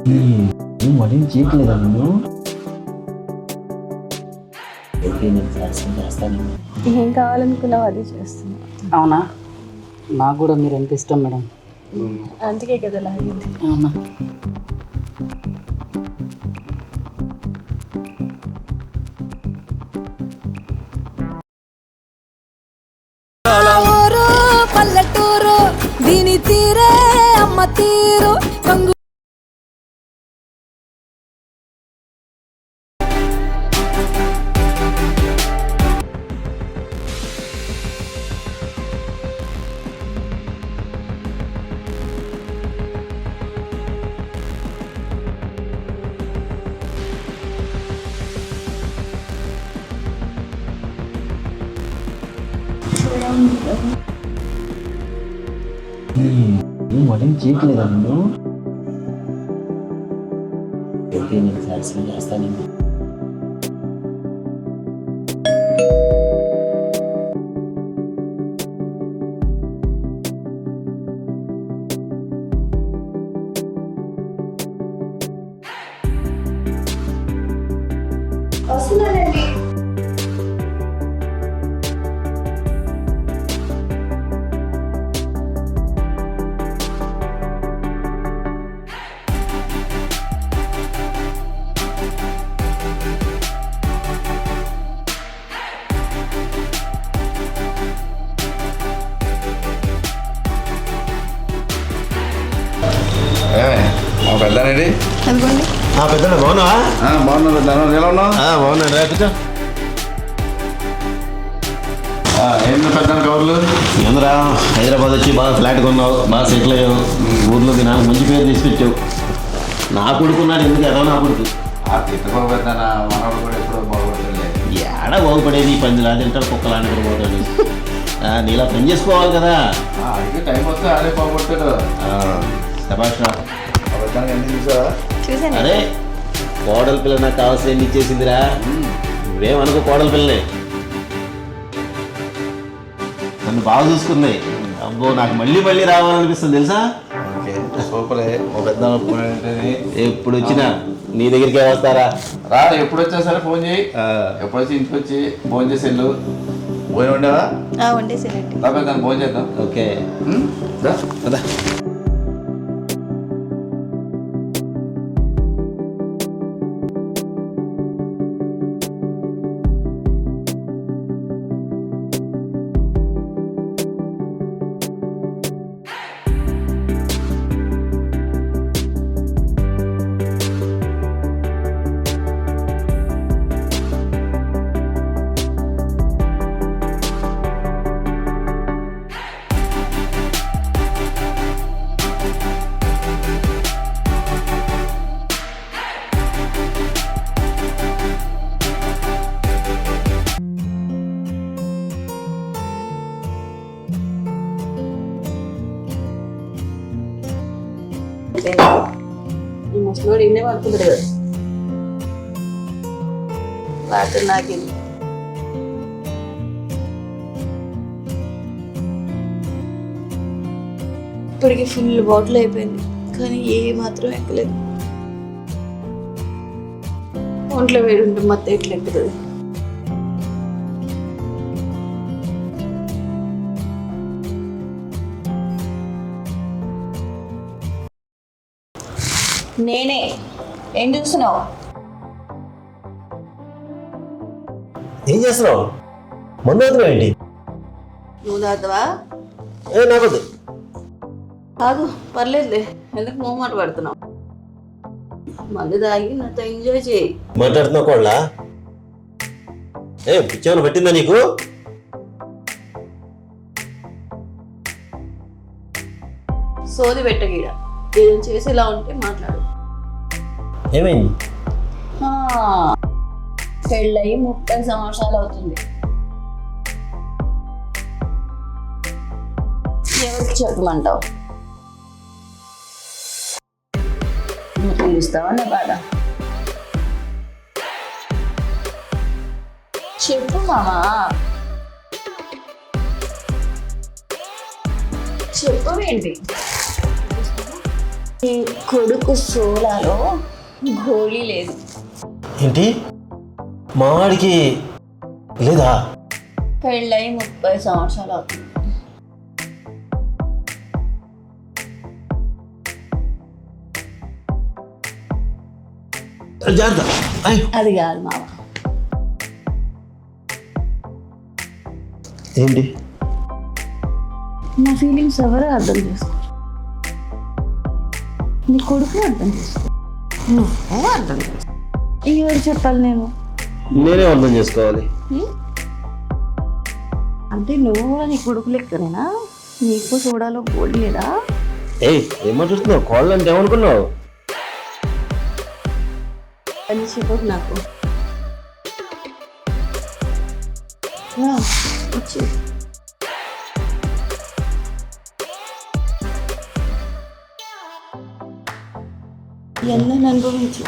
నువ్వు మరేం చేయట్లేదా నేను ఏం కావాలనుకున్నావు అది చేస్తున్నా. అవునా? నాకు కూడా మీరు ఎంత ఇష్టం మేడం. అందుకే కదా లాగింది. అవునా? పల్లెటూరు దీని తీరే అమ్మ తీరు కంగు నువ్వు మరేం చేయట్లేదా నేను నేను సాటిస్ఫై చేస్తాను. వస్తున్నానండి. మా పెద్దనండి అనుకోండి. పెద్ద బాగున్నావా? బాగున్నా పెద్ద ఎలా ఉన్నావు? బాగున్నాను రా కూర్చో. ఏంటి పెద్ద కవర్లు? ఏంద్రా హైదరాబాద్ వచ్చి బాగా ఫ్లాట్ కొన్నావు, బాగా సెటిల్ అయ్యావు, ఊర్లోకి నాకు మంచి పేరు తీసుకొచ్చావు. నా కొడుకున్నాడు ఎందుకు ఎదో నా కొడుకు తిట్టుకో పెద్ద మనవాడు కూడా ఎప్పుడో బాగుపడలే. ఏడా బాగుపడేది పందిలా తింటాడు కుక్కలాంటి కూడా పోతాడు. నీలా పని చేసుకోవాలి కదా. అడిగే టైం వస్తే ఆడే బాగుపడతాడు. శభాష్ రా. పెద్దానికి ఎన్ని చూసావా? చూసాను. అరే కోడల పిల్ల నాకు కావాల్సిన ఎన్ని ఇచ్చేసిందిరా. నువ్వేమనుకో కోడల పిల్లనే నన్ను బాగా చూసుకున్నాయి. అబ్బో నాకు మళ్ళీ మళ్ళీ రావాలనిపిస్తుంది తెలుసా. ఓకే సూపరే. ఓ పెద్ద ఎప్పుడు వచ్చినా నీ దగ్గరికే వస్తారా? రా, ఎప్పుడు వచ్చినా సరే ఫోన్ చేయి. ఎప్పుడు వచ్చి ఇంటికి వచ్చి ఫోన్ చేసి వెళ్ళు. భోజనం ఉండేవా? వండేసానండి. రా పెద్ద ఫోన్ చేద్దాం. ఓకే అదా ఈ ముసలోడు ఇన్నే పడుతుంది కదా. వాటర్ నాకింది. ఇప్పటికి ఫుల్ బాటిల్ అయిపోయింది కానీ ఏ మాత్రం ఎక్కలేదు. ఒంట్లో వేడి ఉంటే మొత్తం ఎట్లా ఎక్కుతుంది. నేనే ఏం చూస్తున్నావు? ఏం చేస్తున్నావు? మందు అవుతున్నావు ఏంటి? నువ్వు తాగుతావా? నాకొద్దు. కాదు పర్లేదులే, ఎందుకు మొహమాట పడుతున్నావు? మందు తాగి నాతో ఎంజాయ్ చేయి. మాట్లాడుతున్నావు కోళ్ళ? పిచ్చేమని పట్టిందా నీకు? సోది పెట్టగీడ ఏదైనా చేసేలా ఉంటే మాట్లాడు. ఏమైంది? పెళ్ళయి 30 సంవత్సరాలు అవుతుంది. ఎవరికి చెప్పమంటావు? నువ్వు తీరుస్తావా నా బాధ? చెప్పు మామా, చెప్పవేంటి? ఈ కొడుకు సోలాలో గోళీ లేదు. ఏంటి మావాడికి లేదా? పెళ్ళై 30 సంవత్సరాలు అవుతుంది. జాగ్రత్త. అది కాదు మామ, ఏంటి నా ఫీలింగ్స్ ఎవరు అర్థం చేసుకో. నీ కొడుకు అర్థం చేసుకో, నువ్వు అర్థం చేసుకో. ఎవరు చెప్పాలి నేను? నేనే అర్థం చేసుకోవాలి. అంటే నువ్వు కూడా నీ కొడుకు లెక్కనేనా? నీకు సోడాలో గోల్డ్ లేదా? ఏమంటున్నావు? కాళ్ళు అంటే ఏమనుకున్నావు? అని చెప్పకు నాకు. రా, వచ్చి ఎన్నని అనుభవించు.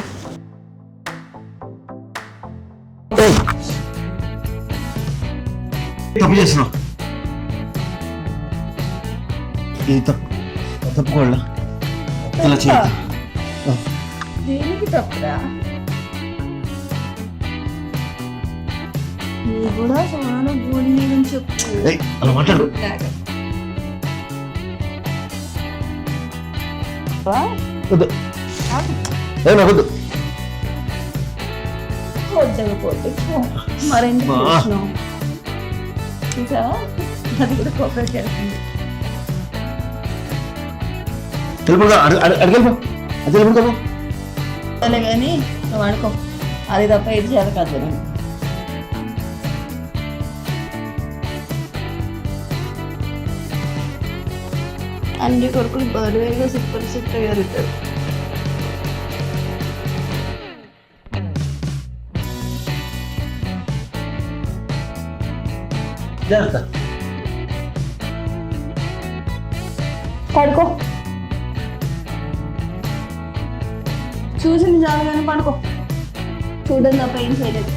తప్పు చేస్తున్నావు. ఇది తప్పుకోళ్ళ ఇలా చేయ. దేనికి తప్పురా? నీ కూడా సోడాలో గోల్డ్ లేదని చెప్పు. అలా మాట్లాడు. వద్దు. నాకొద్దు. వద్దకపోతే మరెందుకు చూసినావు? చూసావా, అది కూడా కోఆపరేట్ చేస్తుంది. తెలుపుగా అడగలిపో. అది తెలుపుకోపో. సరే కానీ నువ్వు అనుకో, అది తప్ప ఏది చేయాలి కాదు. నేను అన్ని కొడుకులు బరువుగా సూపర్ జరుగుతారు. జాగ్రత్త. పడుకో, చూసింది చాలు కానీ పడుకో. చూడండి తప్ప ఏం చేయలేదు.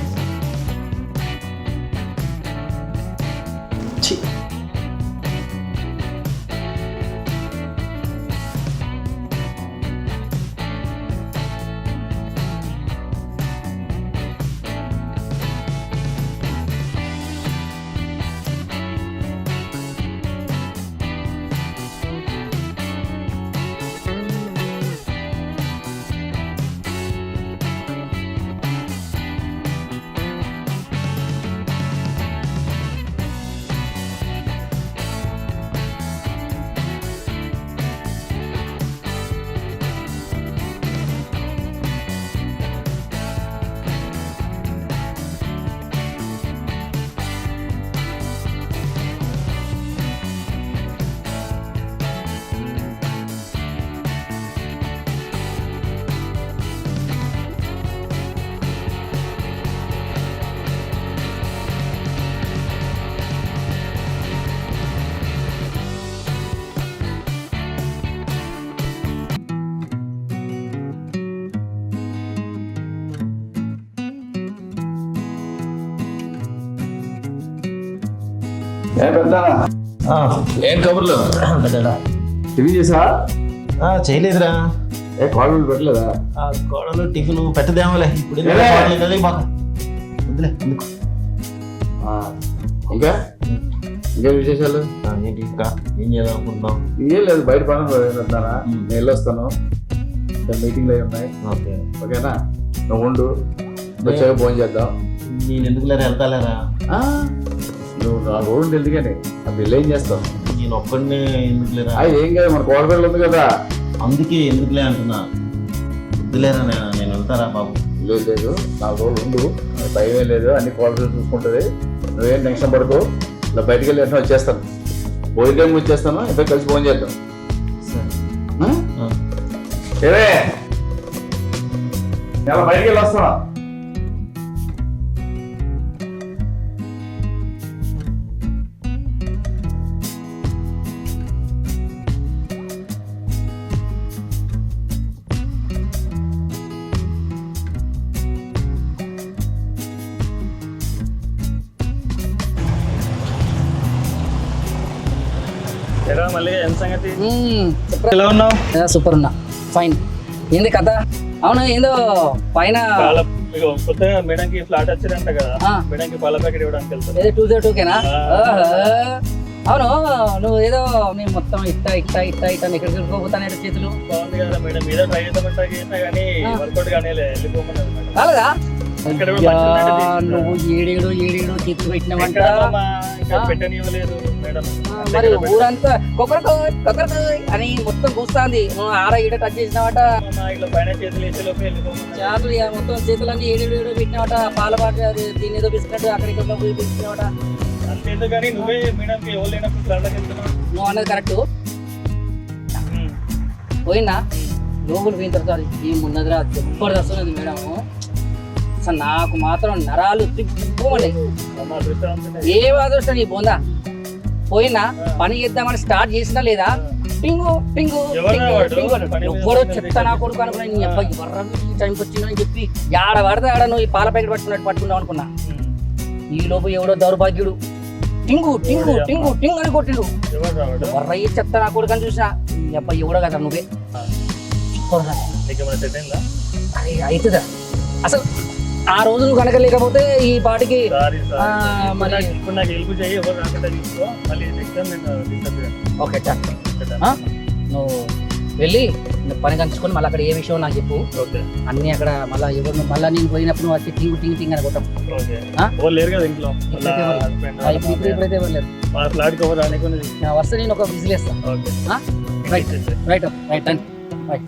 ఏం కబుర్లు? టిఫిన్ చేసా? చేయలేదురా. కాళ్ళు పెట్టలేదా? కోడలు టిఫిన్ పెట్టదేమోలే. ఇప్పుడు వద్దులే ఎందుకు. ఇంకా ఇంకా విశేషాలు ఏంటి? ఇంకా ఏం చేద్దాం అనుకుంటున్నాం? ఏం లేదు, బయట పనులు వెళ్తానా, నేను వెళ్ళొస్తాను. మీటింగ్లు అవి ఉన్నాయి. ఓకే ఓకేనా? నువ్వు ఉండు, వచ్చాక ఫోన్ చేద్దాం. నేను ఎందుకు లేరా, వెళ్తాలేరా? నువ్వు నా రోడ్డు ఎందుకని వీళ్ళు ఏం చేస్తావు? నేను ఒక్కడినే ఎందుకు లేరా? ఏం కాదు, మన కోడపిల్ల ఉంది కదా, అందుకే ఎందుకులే అంటున్నా. వద్దులేరా, నేను వెళ్తారా బాబు? లేదు లేదు, 4 రోజులు ఉండు, భయమే లేదు, అన్ని కోడపిల్లలు చూసుకుంటుంది. నువ్వేం టెన్షన్ పడుకో. ఇలా బయటికి వెళ్ళి వెంటనే వచ్చేస్తాను, భోజనం వచ్చేస్తాను. ఇద్దరు కలిసి ఫోన్ చేద్దాం. సరే బయటికి వెళ్ళి వస్తున్నా. మళ్ళీ ఏం సంగతి? ఎలా ఉన్నావు? సూపర్ ఉన్నా. ఫైన్. ఏంది కథ? అవును ఏందో పైన కొత్తగా మేడంకి ఫ్లాట్ వచ్చిందంట కదా, ఆ. మేడంకి పాల ప్యాకెట్ ఇవ్వడానికి వెళ్తారు. ఏదో 202కేనా? అవును నువ్వు ఏదో మేము మొత్తం ఇట్ట ఎక్కడికి వెళ్ళిపోతానే చేతులు బాగుంది కదా మేడం, మీద ట్రై చేద్దామంటే చేసినా కానీ వర్కౌట్ కానీ వెళ్ళిపోమన్నారు మేడం. కాలదా? ఇక్కడ కూడా అయ్యా, మంచిగా ఉన్నట్టు నువ్వు ఏడేడు చేతులు పెట్టినావంట. ఎక్కడ అమ్మా, ఇంకా పెట్టనివ్వలేదు మేడం. మరి ఊరంతా కొకరకోయ్ అని మొత్తం కూస్తాంది. నువ్వు ఆడ ఈడ టచ్ చేసినావట. అమ్మా, ఇట్లా పైన చేతులు వేసే లోపు వెళ్ళిపోమన్నారు. చేతులు ఇక మొత్తం చేతులన్నీ ఏడేడు పెట్టినావట. పాల పాట దీని ఏదో బిస్కెట్ అక్కడికి పోయి పెట్టినావట. అంతేందుకు కానీ నువ్వే మేడంకి ఎవరు లేనప్పుడు ఫ్లాట్లోకి వెళ్తున్నావు. నువ్వు అన్నది కరెక్ట్. పోయినా లోపల పోయిన తర్వాత ఏమున్నదిరా జబర్దస్త్ ఉన్నది మేడం. అసలు నాకు మాత్రం నరాలు తిప్పుకోమండి. అమ్మా, అదృష్టవంతుడే. ఏ అదృష్టం నీ పోందా. పోయినా పని చేద్దామని స్టార్ట్ చేసినా లేదా టింగు టింగు ఎవరు వాడు? పని మీద ఎవరో ఉన్నది. చెప్తా నా కొడుకు అనుకున్నా. నీ అబ్బాయి ఎవర్రని ఈ టైంకి వచ్చిందని చెప్పి ఆడ పడితే ఆడ నువ్వు ఈ పాల ప్యాకెట్ పట్టుకుందాం అనుకున్నా. ఈ లోపు ఎవడో దౌర్భాగ్యుడు టింగు టింగు టింగు టింగ్ అని కొట్టిండు. ఎవరు రావడం? ఎవర్రయ్యి చెప్తా నా కొడుకు అని చూసినా. నీ అబ్బాయి ఎవడో కదా నువ్వే. నీకు ఏమైనా సెట్ అయిందా? అరే అవుతుందా అసలు ఆ రోజు నువ్వు కనుక లేకపోతే ఈ పాటికి సారీ ఆ, మరి ఇప్పుడు నాకు హెల్ప్ చేయి, ఎవరు రాకుండా తీసుకో. మళ్ళీ నెక్స్ట్ టైం నేను తీసుకొచ్చాను. ఓకే నువ్వు వెళ్ళి నువ్వు పని కంచుకొని మళ్ళీ అక్కడ ఏ విషయం నాకు చెప్పు. ఓకే అన్నీ అక్కడ మళ్ళీ నేను పోయినప్పుడు నువ్వు వచ్చి టింగు టింగు టింగ్ అని కొట్టం. ఓకే. ఆ? ఎవరు లేరు కదా ఇంట్లో. వాళ్ళ ఇప్పుడైతే ఎవరు? husband, ఇప్పుడైతే వెళ్ళలేదు. మా ఫ్లాట్కి ఎవరు రానికుండా తీసుకో. నా వస్తే నేను ఒక విజిల్ వేస్తాను. Okay. Right right right and right.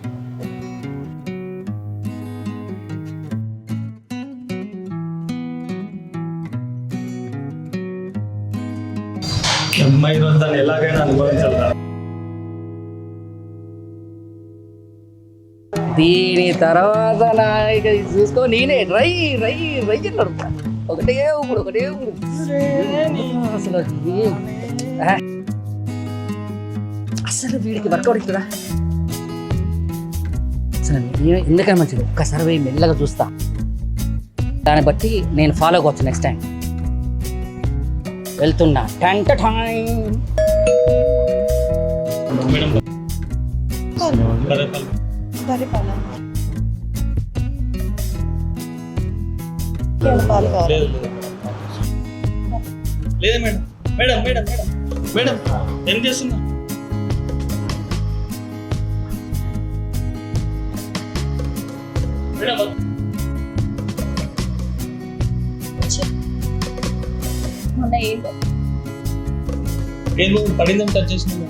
అమ్మాయి రోజు దాన్ని ఎలాగైనా అనుభవించాలి. దీని తర్వాత నా ఇక చూసుకో నేనే రై రై రై అన్నాడు. ఒకటే ఊపుడు అసలు అసలు వీడికి వర్కౌట్ అవుతుందా? అసలు ఎందుకని మంచిది ఒక్కసారి పోయి మెల్లగా చూస్తా. దాన్ని బట్టి నేను ఫాలో అవ్వచ్చు నెక్స్ట్ టైం. వెళ్తున్నా టంట టైం. మేడం బర్రె పాలు కేవలం పాలు కావాలి. లేదు లేదు madam. Madam madam madam madam ఏం చేస్తున్నా? మేడం మొన్న ఏంటో ఏమో పడిందని టచ్ చేసిన.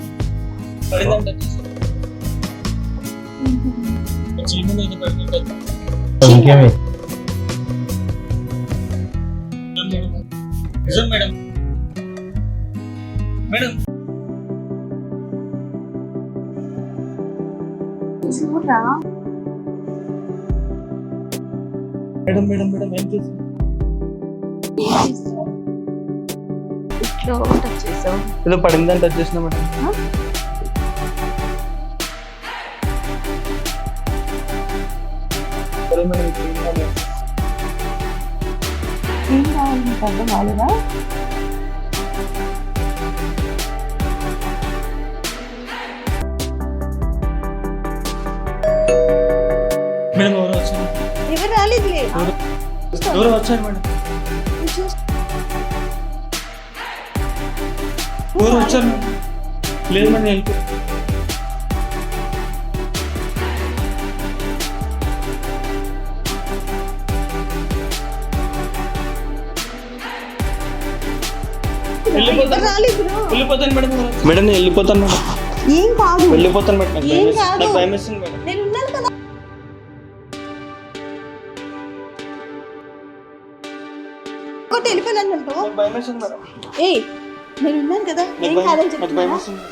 పడిందని టచ్ చేసిన. చీమని ఇది పడింది టచ్. ఇంకేమి నిజం మేడం. మేడం చూడరా మేడం మేడం మేడం ఏం చేస్తున్నా? ఇట్లా టచ్ చేసావు. ఏదో పడిందని టచ్ చేసిన మేడం. సరే మేడం, ఇప్పుడు ఏం కావాలి? ఏం కావాలి నీకు అర్థం కాలేదా? మేడం ఎవరో వచ్చారు. ఎవరు రాలేదులే. ఎవరో వచ్చారు మేడం. ఎవరో వచ్చారు మేడం. లేదు మేడం హెల్ప్. ఎవరు రాలేదు. వెళ్ళిపోతాను మేడం. మేడం నేను వెళ్ళిపోతాను మేడం. ఏం కాదు. వెళ్ళిపోతాను మేడం. ఏం కాదు. నాకు భయం వేస్తుంది మేడం. నేను ఉన్నాను కదా. ఒకటి వెళ్ళిపోయినాను అంటూ. నాకు భయం వేస్తుంది మేడం. ఏయ్ నేను ఉన్నాను కదా. ఏం కాదని నాకు భయం చెప్తున్నా. వేస్తుంది.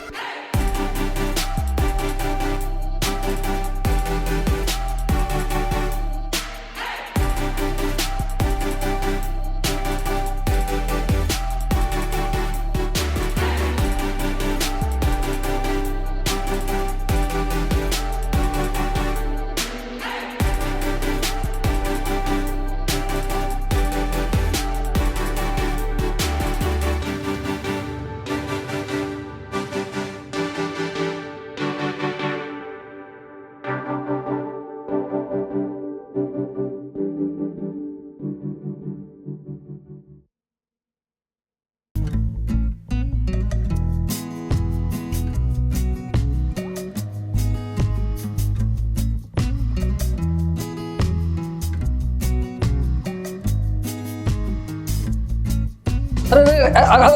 అరే, అరే,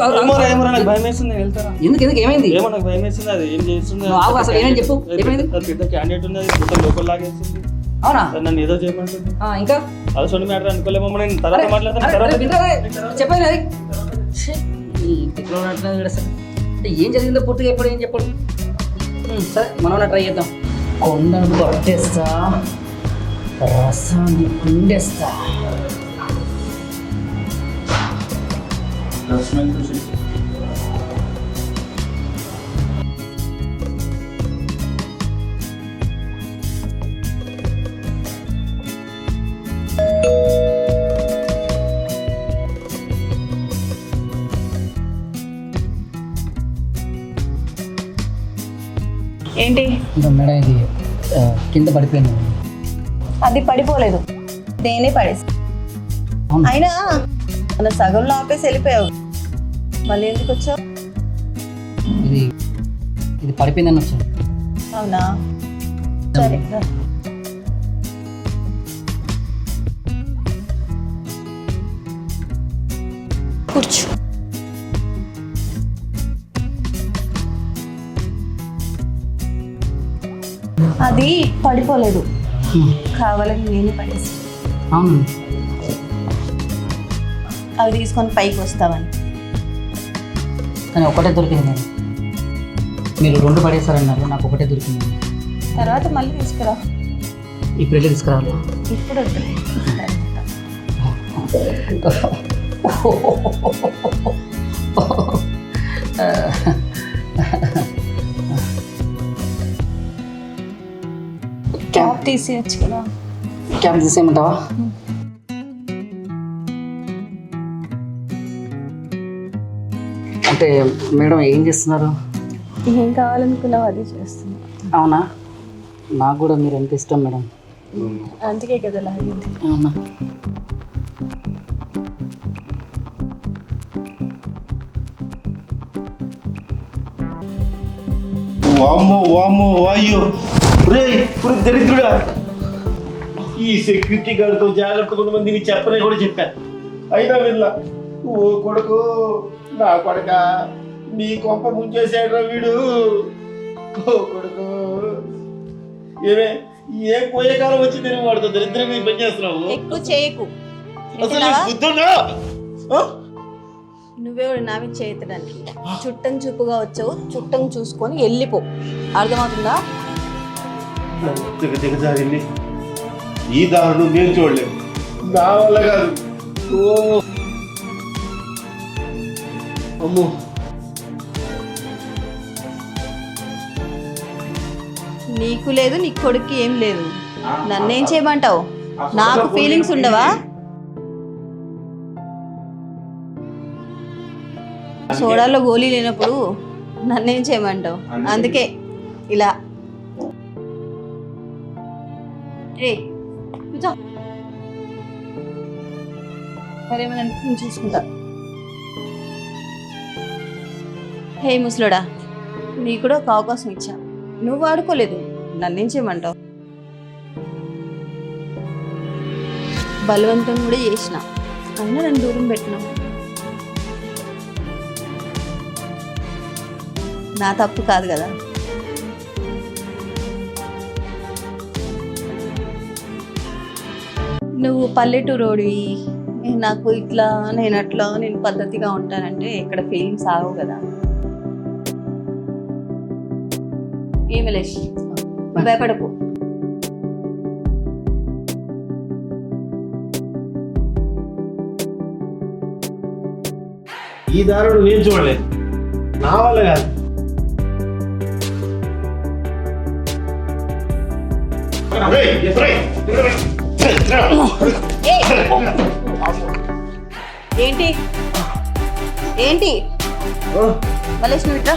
ఏమో నాకు భయం వేస్తుంది, నేను వెళ్తారా? ఎందుకు ఏమైంది? ఏమో నాకు భయం వేస్తుంది, అది ఏం చేస్తుంది? నువ్వు ఆగు, అసలు ఏమని చెప్పు, ఏమైంది? అది పెద్ద క్యాండిడేట్ ఉన్నది, మొత్తం లోపల లాగేస్తుంది. అవునా? అది నన్ను ఏదో చేయమంటుంది. ఇంకా అది సొంత మ్యాటర్ అనుకోలేమో, నేను తర్వాత మాట్లాడతాను. తర్వాత చెప్పాను అది ఈ తిట్లో ఉన్నట్టున్నది కూడా సార్. అంటే ఏం జరిగిందో పూర్తిగా ఎప్పుడు ఏం చెప్పడు. సరే మనం ట్రై చేద్దాం. కొండను కొట్టేస్తా, రసాన్ని పిండేస్తా. ఏంటి మేడం ఇది కింద పడిపోయింది. అది పడిపోలేదు, నేనే పడేసి. అవునా? అయినా మన సగంలో ఆపేసి వెళ్ళిపోయావు, మళ్ళీ ఎందుకు వచ్చావు? ఇది పడిపోయిందని వచ్చాను. అవునా, సరే రా. కూర్చో. అది పడిపోలేదు, కావాలని నేనే పడేసి. అవును, అవి తీసుకొని పైకి వస్తావని. కానీ ఒకటే దొరికింది మేడం. మీరు 2 పడేస్తారన్నారు, నాకు ఒకటే దొరికింది. తర్వాత మళ్ళీ తీసుకురా. ఇప్పుడు వెళ్ళి తీసుకురావాలి. ఇప్పుడు వద్దులే. క్యాప్ తీసేయచ్చు కదా. క్యాబ్ తీసేయమంటావా? అంటే మేడం ఏం చేస్తున్నారు? ఏం కావాలనుకున్నావు అది చేస్తున్నా. అవునా? నాకు కూడా మీరు ఎంత ఇష్టం మేడం. అందుకే కదా లాగింది. అవునా? వామ్మో వామ్మో వాయ్యో రే ఇప్పుడు దరిద్రుడా, ఈ సెక్యూరిటీ గార్డ్తో జాగ్రత్త కొంతమంది నీకు చెప్పనే కూడా చెప్పాను, అయినా వీళ్ళ ఓ కొడుకు నా కొడుక నీ కొంప ముంచేసాడు వీడు. ఓ కొడుకు ఏమే ఏం పోయే కాలం వచ్చింది నేను వాడితో దరిద్రంగా పని చేస్తున్నావు. ఎక్కువ చేయకు. అసలు నీకు బుద్ధుందా? నువ్వెవడు నావి చేయడానికి? చుట్టం చూపుగా వచ్చావు, చుట్టం చూసుకొని వెళ్ళిపో. అర్థమవుతుందా? దిగజారింది ఈ దారుణం నేను చూడలేము, నా వల్ల కాదు. ఓ అమ్మో, నీకు లేదు, నీ కొడుక్కి ఏం లేదు. నన్నేం చేయమంటావు? నాకు ఫీలింగ్స్ ఉండవా? సోడాలో గోళీ లేనప్పుడు నన్నేం చేయమంటావు? అందుకే ఇలా కూర్చో. మరేమైనా నేను చూసుకుంటా. హే ముసలోడా, నీకు కూడా ఒక అవకాశం ఇచ్చా, నువ్వు వాడుకోలేదు, నన్నేం చేయమంటావు? బలవంతం కూడా చేసిన, అయినా నన్ను దూరం పెట్టినావు. నా తప్పు కాదు కదా. నువ్వు పల్లెటూరోడివి, నాకు ఇట్లా నేను అట్లా నేను పద్ధతిగా ఉంటానంటే ఇక్కడ ఫీలింగ్స్ ఆగవు కదా. ఏమలేష్, భయపడకు. ఈ దారుణం నేను చూడలేదు, నా వల్ల కాదు. ఏంటి ఏంటి మలేష్, నువ్వు ఇట్లా